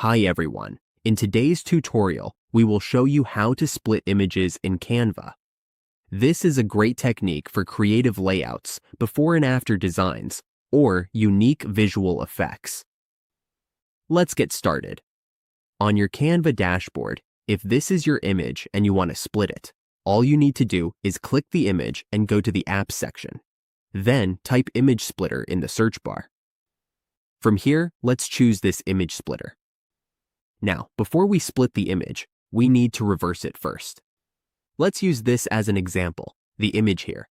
Hi everyone. In today's tutorial, we will show you how to split images in Canva. This is a great technique for creative layouts, before and after designs, or unique visual effects. Let's get started. On your Canva dashboard, if this is your image and you want to split it, all you need to do is click the image and go to the Apps section. Then type Image Splitter in the search bar. From here, let's choose this image splitter. Now, before we split the image, we need to reverse it first. Let's use this as an example, the image here.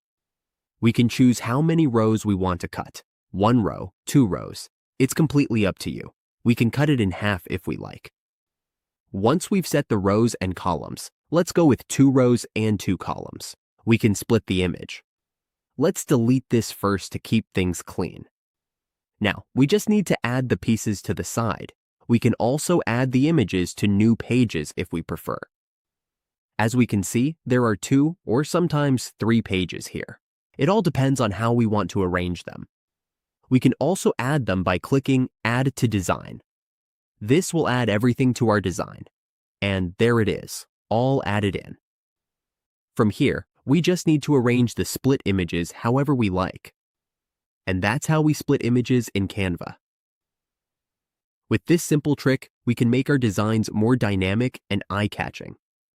We can choose how many rows we want to cut. 1 row, 2 rows. It's completely up to you. We can cut it in half if we like. Once we've set the rows and columns, let's go with 2 rows and 2 columns. We can split the image. Let's delete this first to keep things clean. Now, we just need to add the pieces to the side. We can also add the images to new pages if we prefer. As we can see, there are 2 or sometimes 3 pages here. It all depends on how we want to arrange them. We can also add them by clicking Add to Design. This will add everything to our design. And there it is, all added in. From here, we just need to arrange the split images however we like. And that's how we split images in Canva. With this simple trick, we can make our designs more dynamic and eye-catching.